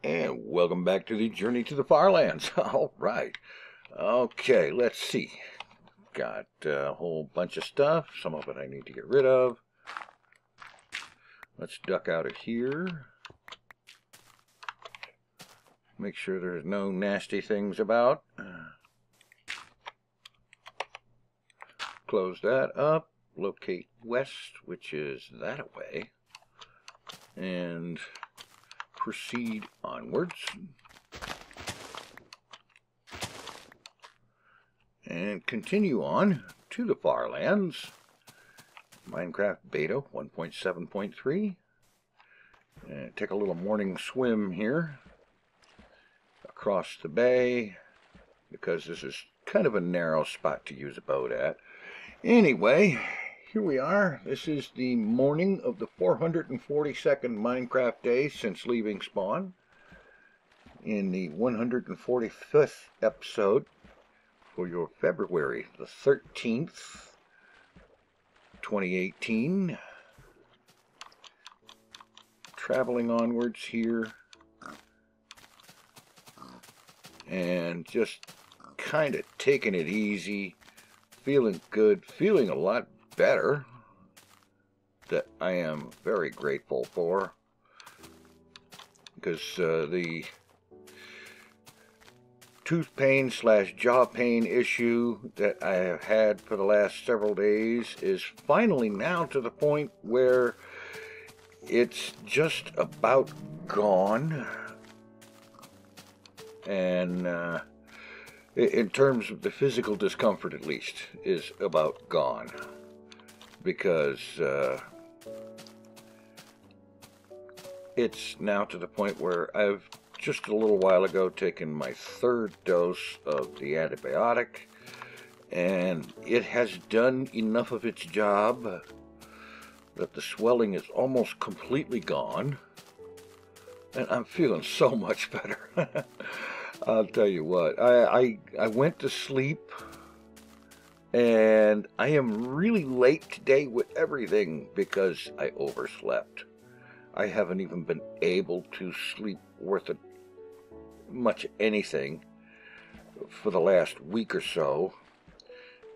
And welcome back to the Journey to the FarLands. All right. Okay, let's see. Got a whole bunch of stuff. Some of it I need to get rid of. Let's duck out of here. Make sure there's no nasty things about. Close that up. Locate west, which is that away. And proceed onwards. And continue on to the FarLands. Minecraft Beta 1.7.3. And take a little morning swim here across the bay, because this is kind of a narrow spot to use a boat at. Anyway, here we are. This is the morning of the 442nd Minecraft day since leaving spawn, in the 145th episode for your February the 13th, 2018. Traveling onwards here, and just kind of taking it easy, feeling good, feeling a lot better, that I am very grateful for, because the tooth pain / jaw pain issue that I have had for the last several days is finally now to the point where it's just about gone. And in terms of the physical discomfort, at least, is about gone. Because it's now to the point where I've just a little while ago taken my 3rd dose of the antibiotic, and it has done enough of its job that the swelling is almost completely gone, and I'm feeling so much better. I'll tell you what, I went to sleep, and I am really late today with everything because I overslept. I haven't even been able to sleep worth much anything for the last week or so,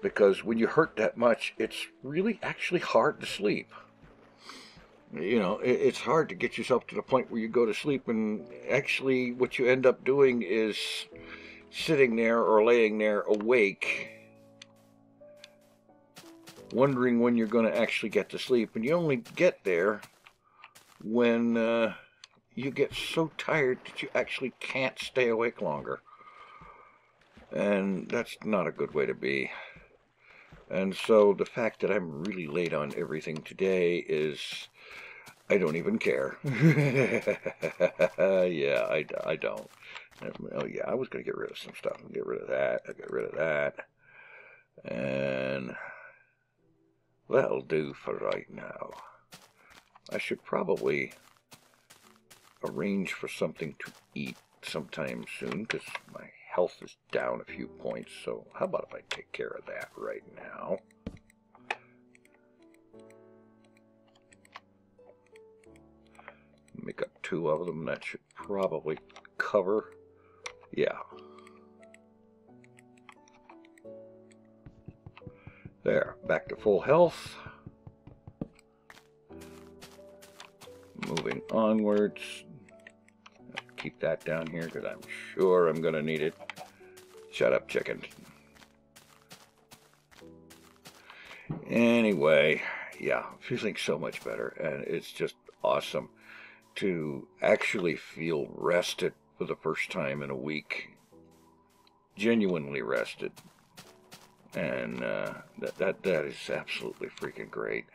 because when you hurt that much, it's really actually hard to sleep. You know, it's hard to get yourself to the point where you go to sleep, and actually what you end up doing is sitting there or laying there awake, wondering when you're going to actually get to sleep, and you only get there when you get so tired that you actually can't stay awake longer. And that's not a good way to be. And so the fact that I'm really late on everything today is, I don't even care. Yeah, I don't. Oh yeah, I was going to get rid of some stuff. Get rid of that. I got rid of that. And that'll do for right now. I should probably arrange for something to eat sometime soon, because my health is down a few points. So how about if I take care of that right now? Make up 2 of them. That should probably cover. Yeah. There. Back to full health. Moving onwards. Keep that down here because I'm sure I'm going to need it. Shut up, chicken. Anyway, yeah, feeling so much better, and it's just awesome to actually feel rested for the first time in a week. Genuinely rested. And that is absolutely freaking great.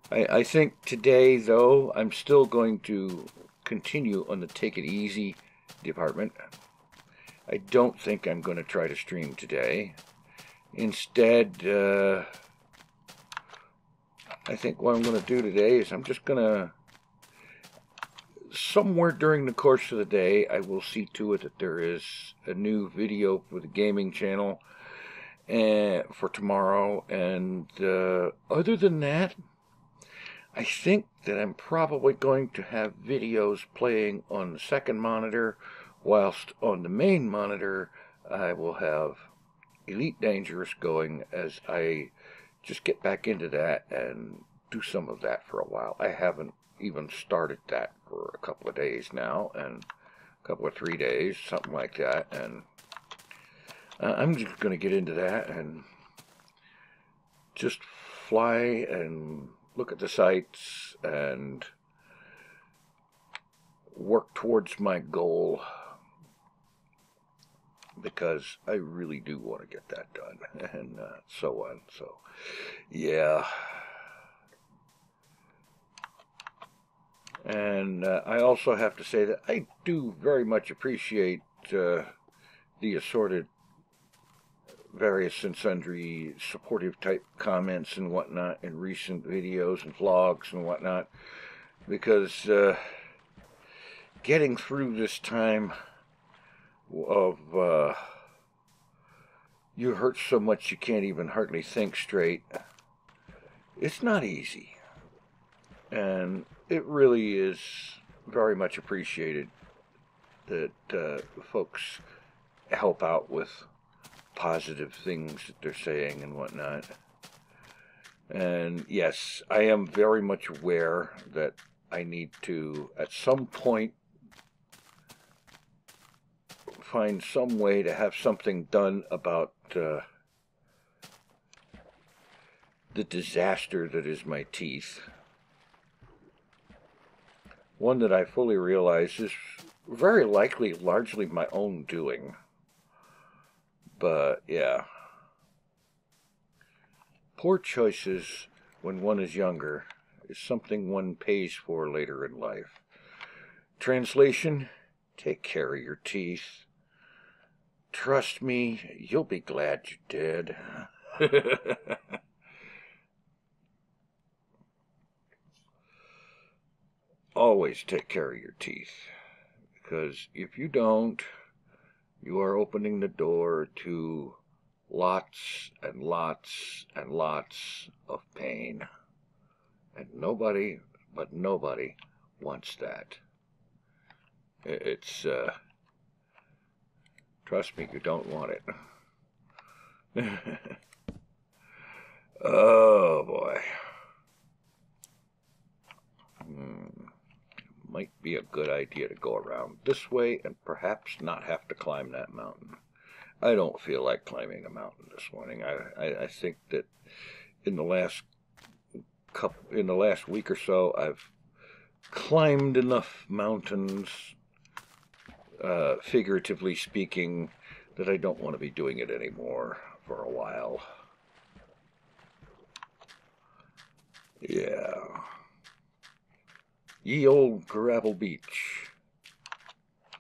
I think today, though, I'm still going to continue on the take it easy department. I don't think I'm going to try to stream today. Instead, I think what I'm going to do today is I'm just going to, somewhere during the course of the day, I will see to it that there is a new video for the gaming channel for tomorrow. And other than that, I think that I'm probably going to have videos playing on the second monitor, whilst on the main monitor I will have Elite Dangerous going as I just get back into that and do some of that for a while. I haven't even started that for a couple of days now, and a couple of 3 days, something like that, and I'm just going to get into that and just fly and look at the sites and work towards my goal, because I really do want to get that done, and so on. So, yeah. And I also have to say that I do very much appreciate the assorted various and sundry supportive type comments and whatnot in recent videos and vlogs and whatnot, because getting through this time of you hurt so much you can't even hardly think straight, it's not easy, and it really is very much appreciated that folks help out with positive things that they're saying and whatnot. And yes, I am very much aware that I need to, at some point, find some way to have something done about the disaster that is my teeth. One that I fully realize is very likely largely my own doing. But, yeah. Poor choices when one is younger is something one pays for later in life. Translation: take care of your teeth. Trust me, you'll be glad you did. Always take care of your teeth, because if you don't, you are opening the door to lots and lots and lots of pain. And nobody wants that. It's, trust me, you don't want it. Oh, boy. Might be a good idea to go around this way and perhaps not have to climb that mountain. I don't feel like climbing a mountain this morning. I think that in the last week or so, I've climbed enough mountains, figuratively speaking, that I don't want to be doing it anymore for a while. Yeah. Ye old gravel beach.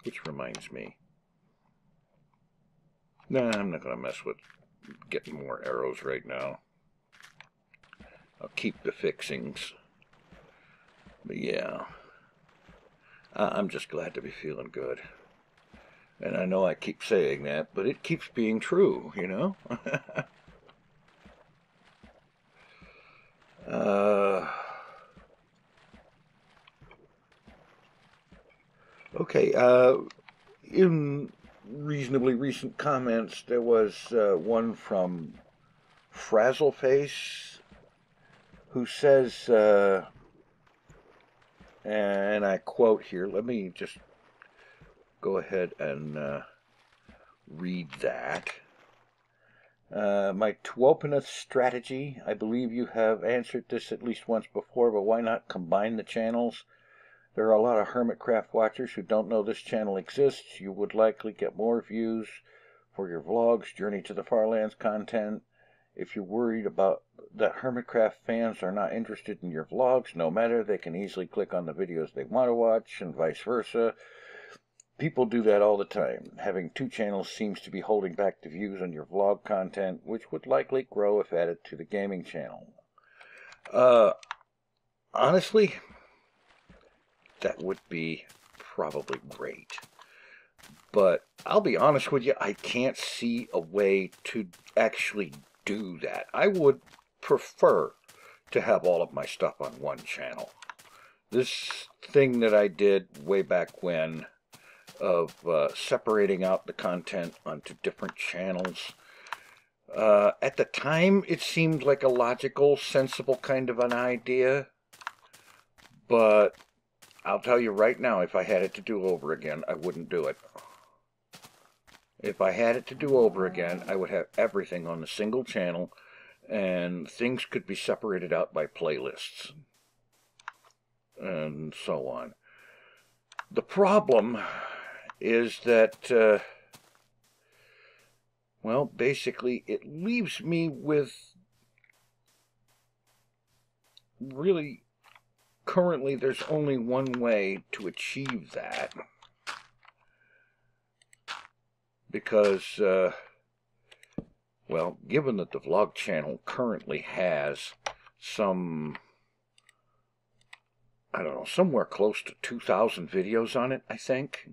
Which reminds me. Nah, I'm not going to mess with getting more arrows right now. I'll keep the fixings. But yeah. I'm just glad to be feeling good. And I know I keep saying that, but it keeps being true, you know? Okay, in reasonably recent comments, there was one from Frazzleface, who says, and I quote here, let me just go ahead and read that. My Tuopaneth strategy, I believe you have answered this at least once before, but why not combine the channels? There are a lot of Hermitcraft watchers who don't know this channel exists. You would likely get more views for your vlogs, Journey to the FarLands content. If you're worried about that Hermitcraft fans are not interested in your vlogs, no matter, they can easily click on the videos they want to watch, and vice versa. People do that all the time. Having two channels seems to be holding back the views on your vlog content, which would likely grow if added to the gaming channel. Honestly, that would be probably great. But I'll be honest with you, I can't see a way to actually do that. I would prefer to have all of my stuff on one channel. This thing that I did way back when of separating out the content onto different channels, at the time it seemed like a logical, sensible kind of an idea, but I'll tell you right now, if I had it to do over again, I wouldn't do it. If I had it to do over again, I would have everything on a single channel, and things could be separated out by playlists, and so on. The problem is that, well, basically, it leaves me with really, currently, there's only one way to achieve that. Because, well, given that the vlog channel currently has some, I don't know, somewhere close to 2,000 videos on it, I think.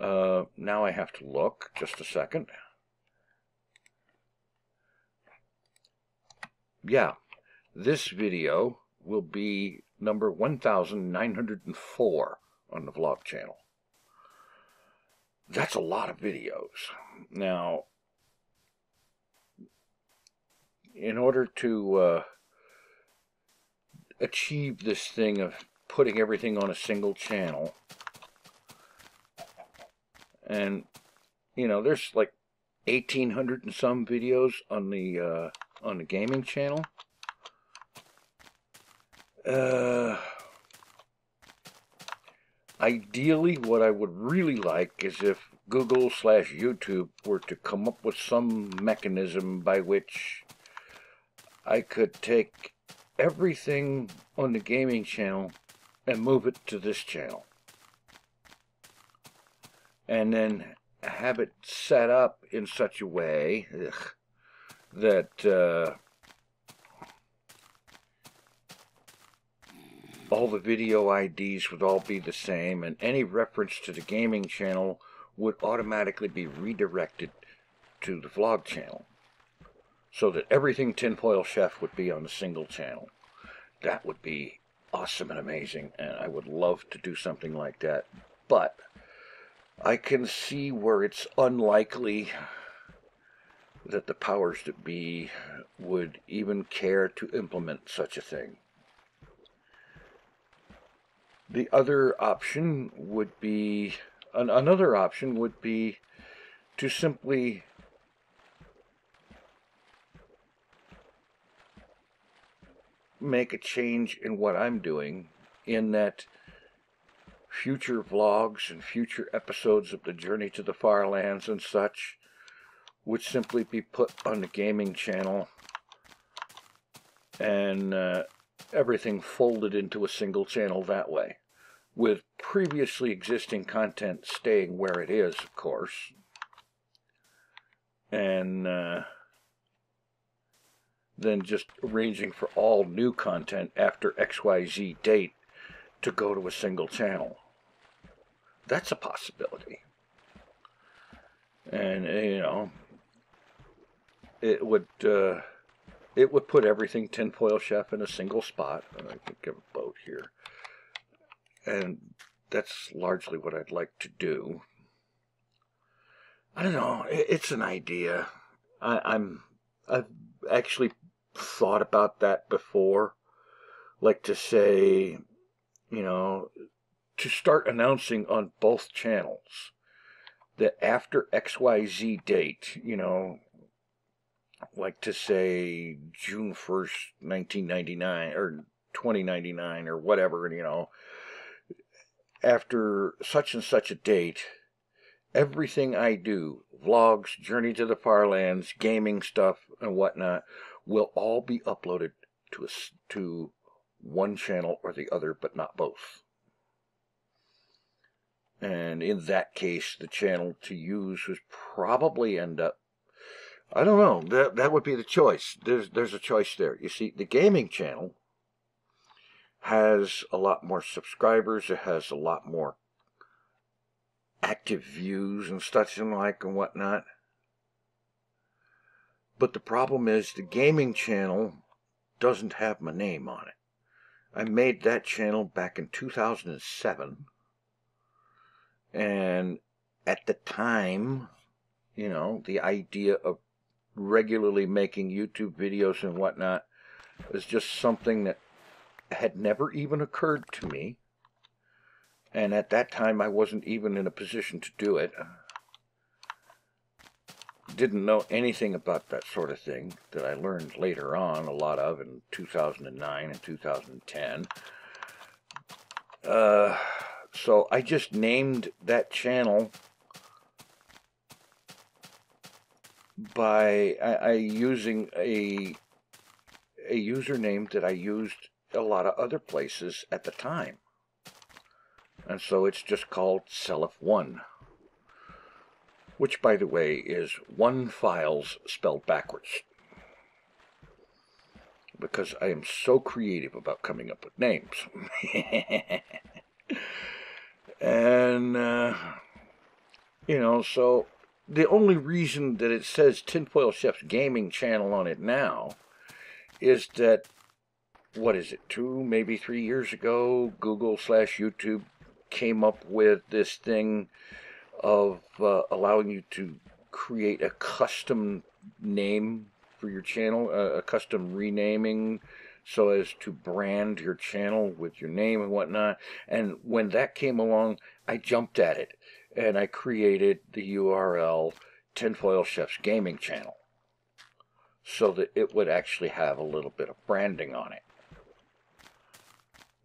Now I have to look, just a second. Yeah, this video will be number 1904 on the vlog channel. That's a lot of videos. Now, in order to achieve this thing of putting everything on a single channel, and, you know, there's like 1,800 and some videos on the gaming channel. Ideally, what I would really like is if Google/YouTube were to come up with some mechanism by which I could take everything on the gaming channel and move it to this channel. And then have it set up in such a way that all the video IDs would all be the same, and any reference to the gaming channel would automatically be redirected to the vlog channel, so that everything TinFoilChef would be on a single channel. That would be awesome and amazing, and I would love to do something like that. But I can see where it's unlikely that the powers that be would even care to implement such a thing. The other option would be, another option would be to simply make a change in what I'm doing, in that future vlogs and future episodes of the Journey to the FarLands and such would simply be put on the gaming channel, and everything folded into a single channel that way, with previously existing content staying where it is, of course, and then just arranging for all new content after XYZ date to go to a single channel. That's a possibility. And, you know, it would put everything TinFoilChef in a single spot. I think of a boat here. And that's largely what I'd like to do. I don't know. It's an idea. I've actually thought about that before. Like to say, you know, to start announcing on both channels that after XYZ date, you know, like to say June 1st, 1999, or 2099, or whatever, you know, after such and such a date, everything I do, vlogs, Journey to the FarLands, gaming stuff, and whatnot, will all be uploaded to one channel or the other, but not both. And in that case, the channel to use would probably end up, I don't know, that would be the choice. There's a choice there. You see, the gaming channel has a lot more subscribers. It has a lot more active views and such and like and whatnot. But the problem is the gaming channel doesn't have my name on it. I made that channel back in 2007. And at the time, you know, the idea of regularly making YouTube videos and whatnot was just something that had never even occurred to me. And at that time, I wasn't even in a position to do it. Didn't know anything about that sort of thing that I learned later on a lot of in 2009 and 2010. So I just named that channel by using a username that I used a lot of other places at the time. And so it's just called Self1. Which, by the way, is one files spelled backwards. Because I am so creative about coming up with names. And, you know, so the only reason that it says TinFoilChef's gaming channel on it now is that, what is it, 2, maybe 3 years ago, Google/YouTube came up with this thing of allowing you to create a custom name for your channel, a custom renaming, so as to brand your channel with your name and whatnot. And when that came along, I jumped at it, and I created the URL TinFoilChef's gaming channel, so that it would actually have a little bit of branding on it.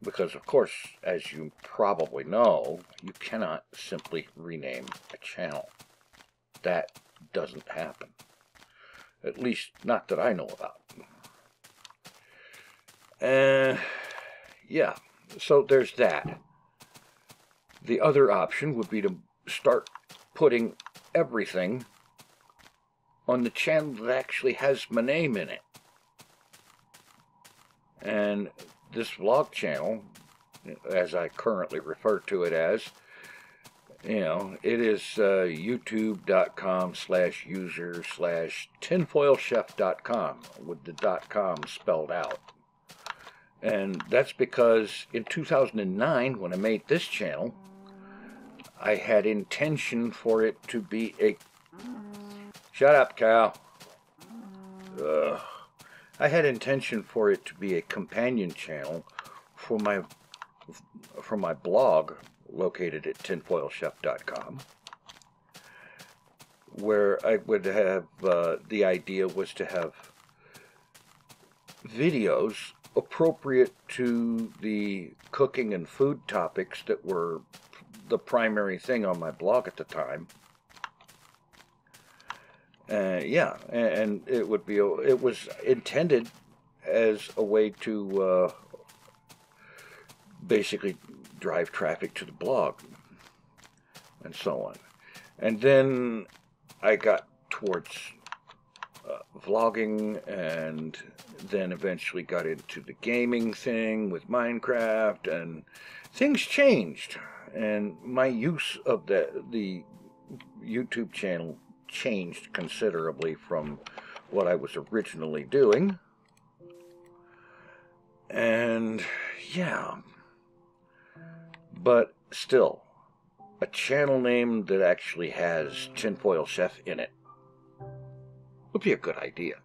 Because, of course, as you probably know, you cannot simply rename a channel. That doesn't happen. At least, not that I know about. Yeah, so there's that. The other option would be to start putting everything on the channel that actually has my name in it. And this vlog channel, as I currently refer to it as, you know, it is youtube.com/user/tinfoilchef.com with the .com spelled out. And that's because in 2009, when I made this channel, I had intention for it to be a... Shut up, cow. Ugh. I had intention for it to be a companion channel for my blog located at tinfoilchef.com, where I would have, the idea was to have videos appropriate to the cooking and food topics that were the primary thing on my blog at the time. Yeah, and it would be, it was intended as a way to basically drive traffic to the blog and so on. And then I got towards vlogging, and then eventually got into the gaming thing with Minecraft, and things changed, and my use of the YouTube channel changed considerably from what I was originally doing. And yeah, but still, a channel name that actually has TinFoilChef in it would be a good idea.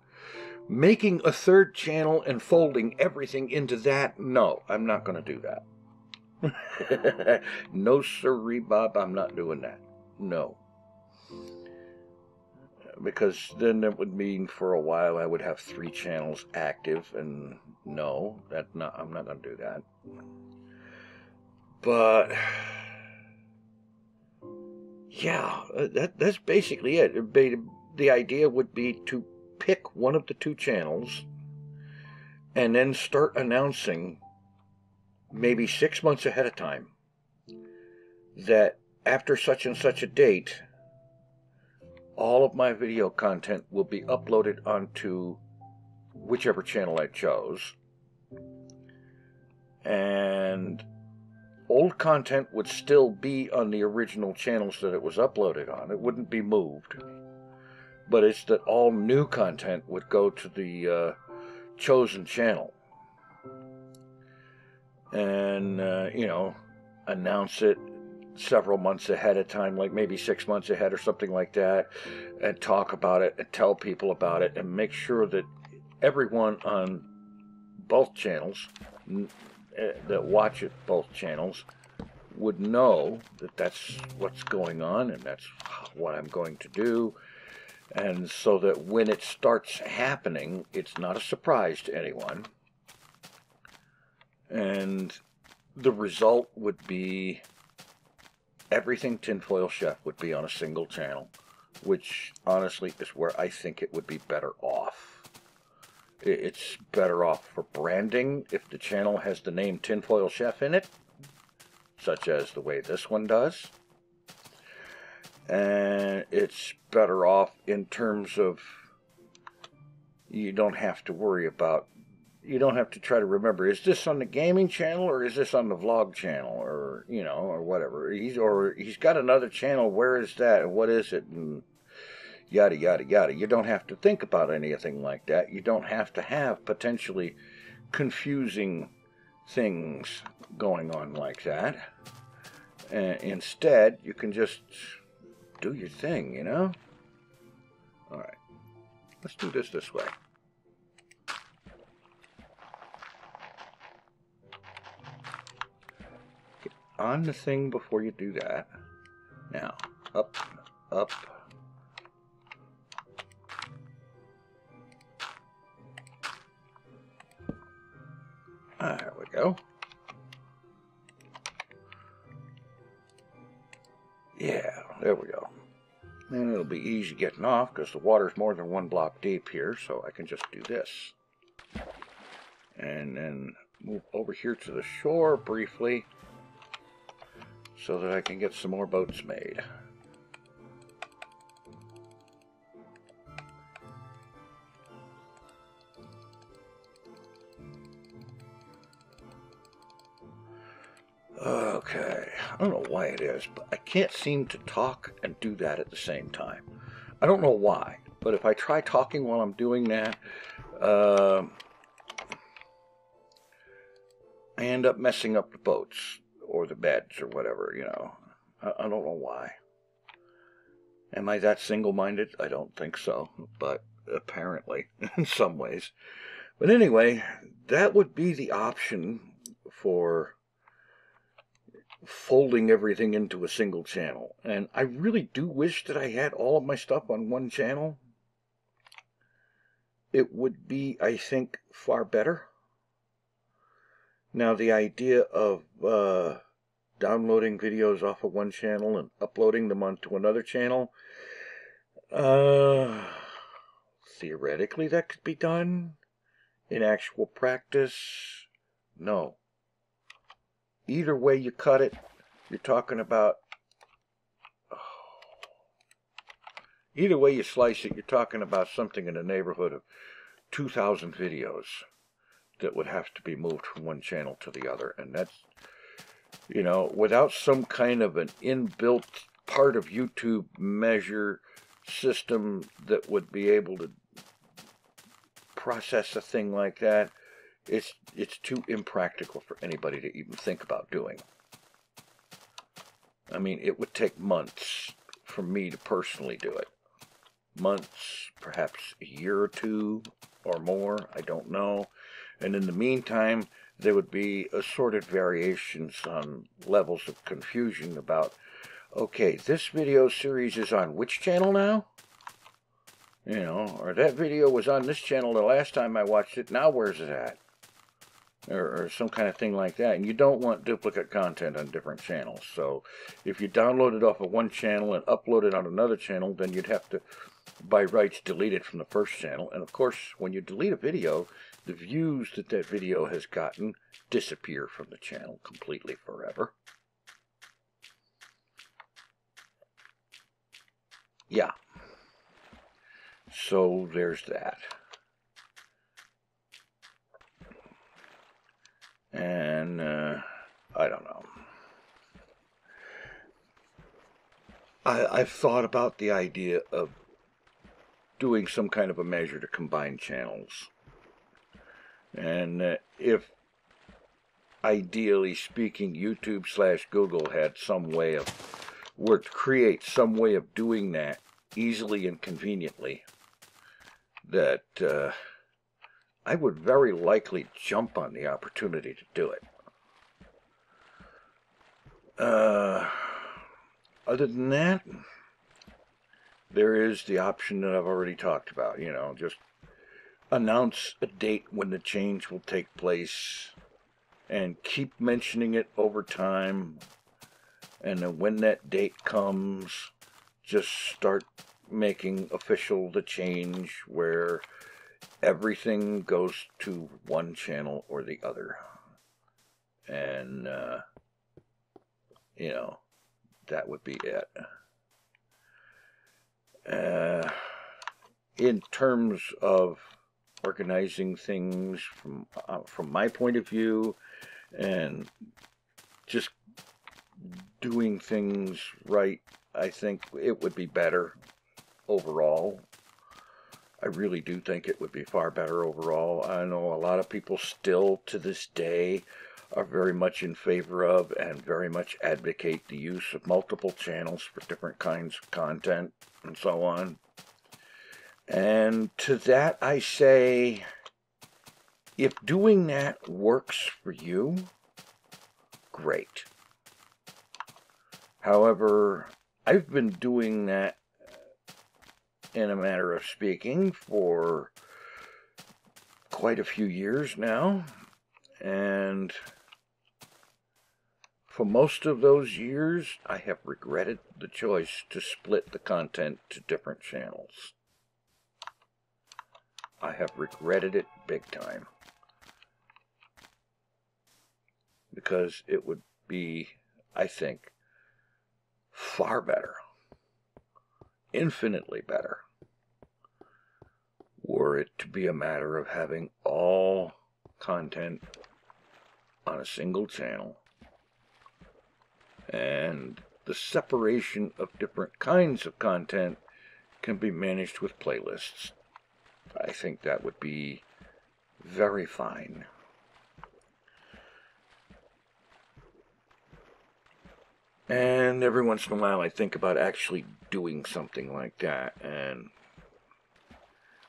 Making a third channel and folding everything into that, no, I'm not going to do that. No sirree, Bob, I'm not doing that. No. Because then it would mean for a while I would have 3 channels active, and no, I'm not going to do that. But yeah, that's basically it. The idea would be to pick one of the 2 channels and then start announcing maybe 6 months ahead of time that after such and such a date, all of my video content will be uploaded onto whichever channel I chose. And old content would still be on the original channels that it was uploaded on. It wouldn't be moved. But it's that all new content would go to the chosen channel. and, you know, announce it several months ahead of time, like maybe 6 months ahead or something like that, and talk about it and tell people about it and make sure that everyone on both channels that watch it, both channels, would know that that's what's going on and that's what I'm going to do, and so that when it starts happening, it's not a surprise to anyone. And the result would be everything TinFoilChef would be on a single channel, which honestly is where I think it would be better off. It's better off for branding if the channel has the name TinFoilChef in it, such as the way this one does. And it's better off in terms of you don't have to worry about, you don't have to try to remember, is this on the gaming channel or is this on the vlog channel, or, you know, or whatever. He's got another channel, where is that and what is it, and yada yada yada. You don't have to think about anything like that. You don't have to have potentially confusing things going on like that. Instead, you can just do your thing, you know? Alright, let's do this way. Get on the thing before you do that. Now, up, up. There we go. Yeah, there we go. And it'll be easy getting off because the water's more than 1 block deep here, so I can just do this. And then move over here to the shore briefly so that I can get some more boats made. Okay, I don't know why it is, but I can't seem to talk and do that at the same time. I don't know why, but if I try talking while I'm doing that, I end up messing up the boats or the beds or whatever, you know. I don't know why. Am I that single-minded? I don't think so, but apparently, in some ways. But anyway, that would be the option for folding everything into a single channel. And I really do wish that I had all of my stuff on one channel. It would be, I think, far better. Now, the idea of downloading videos off of one channel and uploading them onto another channel, theoretically that could be done. In actual practice, no. Either way you cut it, you're talking about, either way you slice it, you're talking about something in the neighborhood of 2,000 videos that would have to be moved from one channel to the other. And that's, you know, without some kind of an inbuilt part of YouTube measure system that would be able to process a thing like that, it's too impractical for anybody to even think about doing. I mean, it would take months for me to personally do it. Months, perhaps a year or two or more, I don't know. And in the meantime, there would be assorted variations on levels of confusion about, okay, this video series is on which channel now? You know, or that video was on this channel the last time I watched it, now where's it at? Or some kind of thing like that. And you don't want duplicate content on different channels. So if you download it off of one channel and upload it on another channel, then you'd have to, by rights, delete it from the first channel. And of course, when you delete a video, the views that that video has gotten disappear from the channel completely forever. Yeah. So there's that. And I don't know. I've thought about the idea of doing some kind of a measure to combine channels. And if ideally speaking, YouTube/Google had some way of, were to create some way of doing that easily and conveniently, that I would very likely jump on the opportunity to do it. Other than that, there is the option that I've already talked about, you know, just announce a date when the change will take place and keep mentioning it over time, and then when that date comes, just start making official the change where everything goes to one channel or the other. And you know, that would be it. In terms of organizing things from my point of view, and just doing things right, I think it would be better overall. I really do think it would be far better overall. I know a lot of people still to this day are very much in favor of and very much advocate the use of multiple channels for different kinds of content and so on. And to that I say, if doing that works for you, great. However, I've been doing that, in a matter of speaking, for quite a few years now, and for most of those years, I have regretted the choice to split the content to different channels. I have regretted it big time, because it would be, I think, far better, infinitely better, were it to be a matter of having all content on a single channel, and the separation of different kinds of content can be managed with playlists. I think that would be very fine. And every once in a while I think about actually doing something like that, and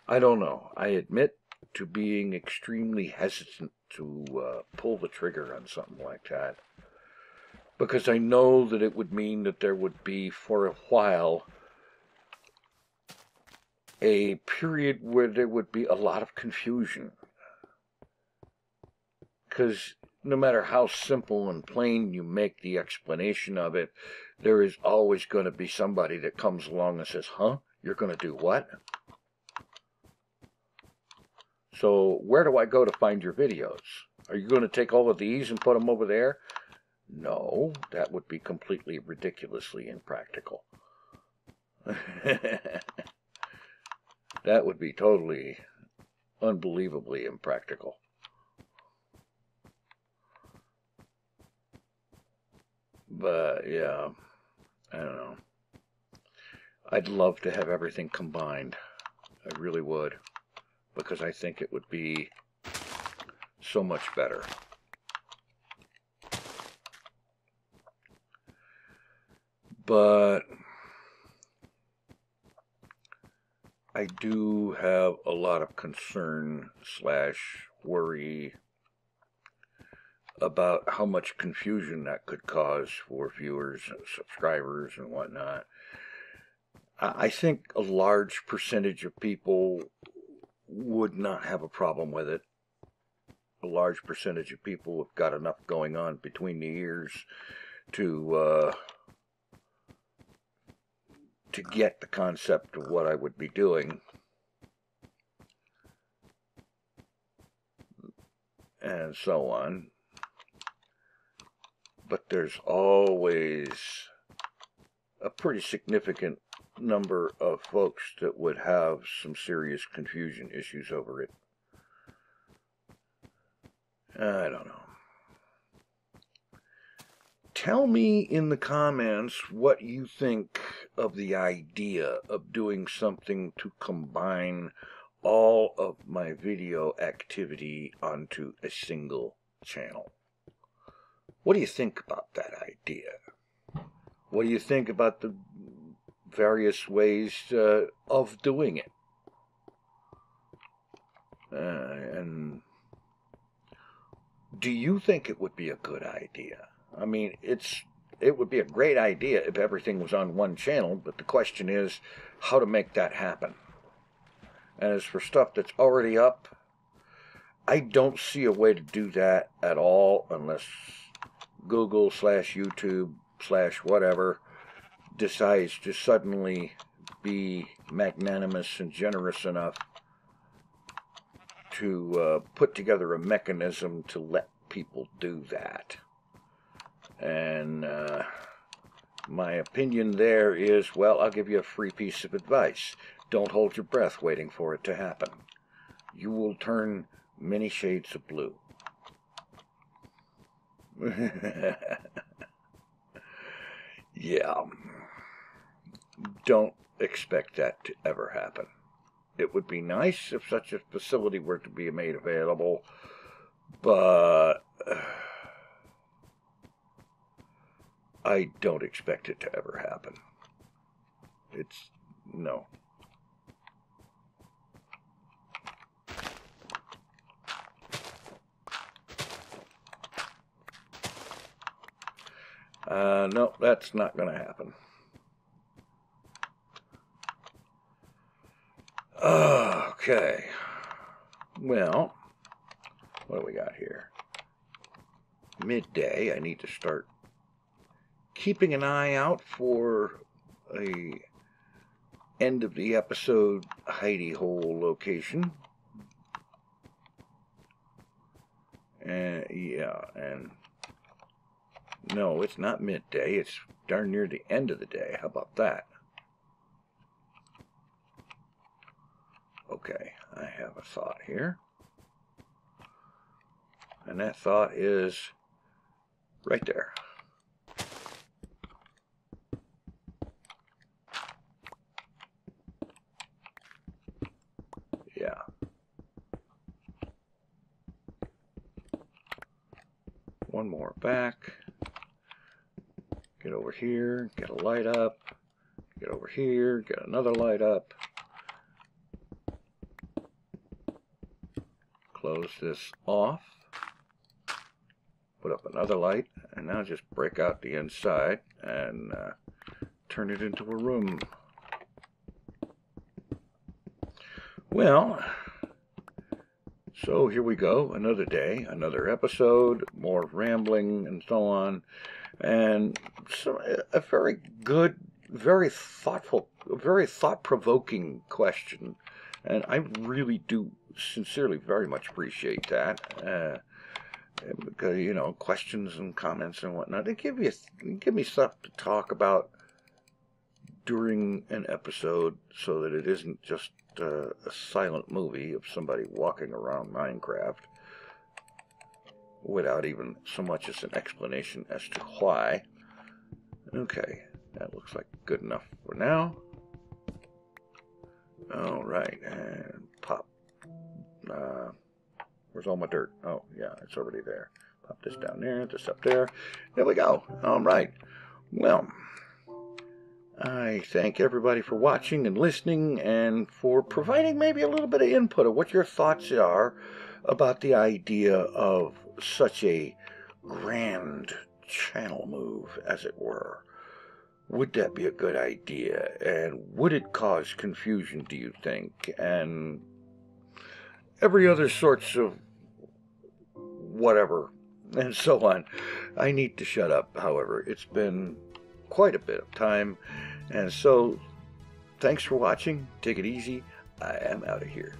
I don't know. I admit to being extremely hesitant to pull the trigger on something like that, because I know that it would mean that there would be, for a while, a period where there would be a lot of confusion. Because no matter how simple and plain you make the explanation of it, there is always going to be somebody that comes along and says, huh? You're going to do what? So where do I go to find your videos? Are you going to take all of these and put them over there? No, that would be completely ridiculously impractical. That would be totally, unbelievably impractical. But, yeah, I don't know. I'd love to have everything combined. I really would. Because I think it would be so much better. But I do have a lot of concern / worry about how much confusion that could cause for viewers and subscribers and whatnot. I think a large percentage of people would not have a problem with it. A large percentage of people have got enough going on between the ears to get the concept of what I would be doing. And so on. But there's always a pretty significant number of folks that would have some serious confusion issues over it. I don't know. Tell me in the comments what you think of the idea of doing something to combine all of my video activity onto a single channel. What do you think about that idea? What do you think about the various ways of doing it? And do you think it would be a good idea? I mean, it would be a great idea if everything was on one channel, but the question is how to make that happen. And as for stuff that's already up, I don't see a way to do that at all unless Google / YouTube / whatever decides to suddenly be magnanimous and generous enough to put together a mechanism to let people do that. And my opinion there is, well, I'll give you a free piece of advice. Don't hold your breath waiting for it to happen. You will turn many shades of blue. Yeah. Don't expect that to ever happen. It would be nice if such a facility were to be made available, but I don't expect it to ever happen. No. No, that's not going to happen. Okay. Well, what do we got here? Midday. I need to start keeping an eye out for a end of the episode hidey hole location. Yeah, and no, it's not midday. It's darn near the end of the day. How about that? Okay, I have a thought here. And that thought is right there. Yeah. One more back. Get over here, get a light up. Get over here, get another light up. Close this off. Put up another light, and now just break out the inside and turn it into a room. Well, so here we go, another day, another episode, more rambling and so on, and so a very good, very thoughtful, very thought-provoking question, and I really do sincerely very much appreciate that. Because, you know, questions and comments and whatnot, they give me stuff to talk about during an episode so that it isn't just a silent movie of somebody walking around Minecraft without even so much as an explanation as to why. Okay, that looks like good enough for now. Alright, and pop. Where's all my dirt? Oh, yeah, it's already there. Pop this down there, this up there. There we go. All right. Well, I thank everybody for watching and listening and for providing maybe a little bit of input of what your thoughts are about the idea of such a grand channel move, as it were. Would that be a good idea? And would it cause confusion, do you think? And every other sorts of whatever, and so on. I need to shut up, however. It's been quite a bit of time, and so thanks for watching. Take it easy. I am out of here.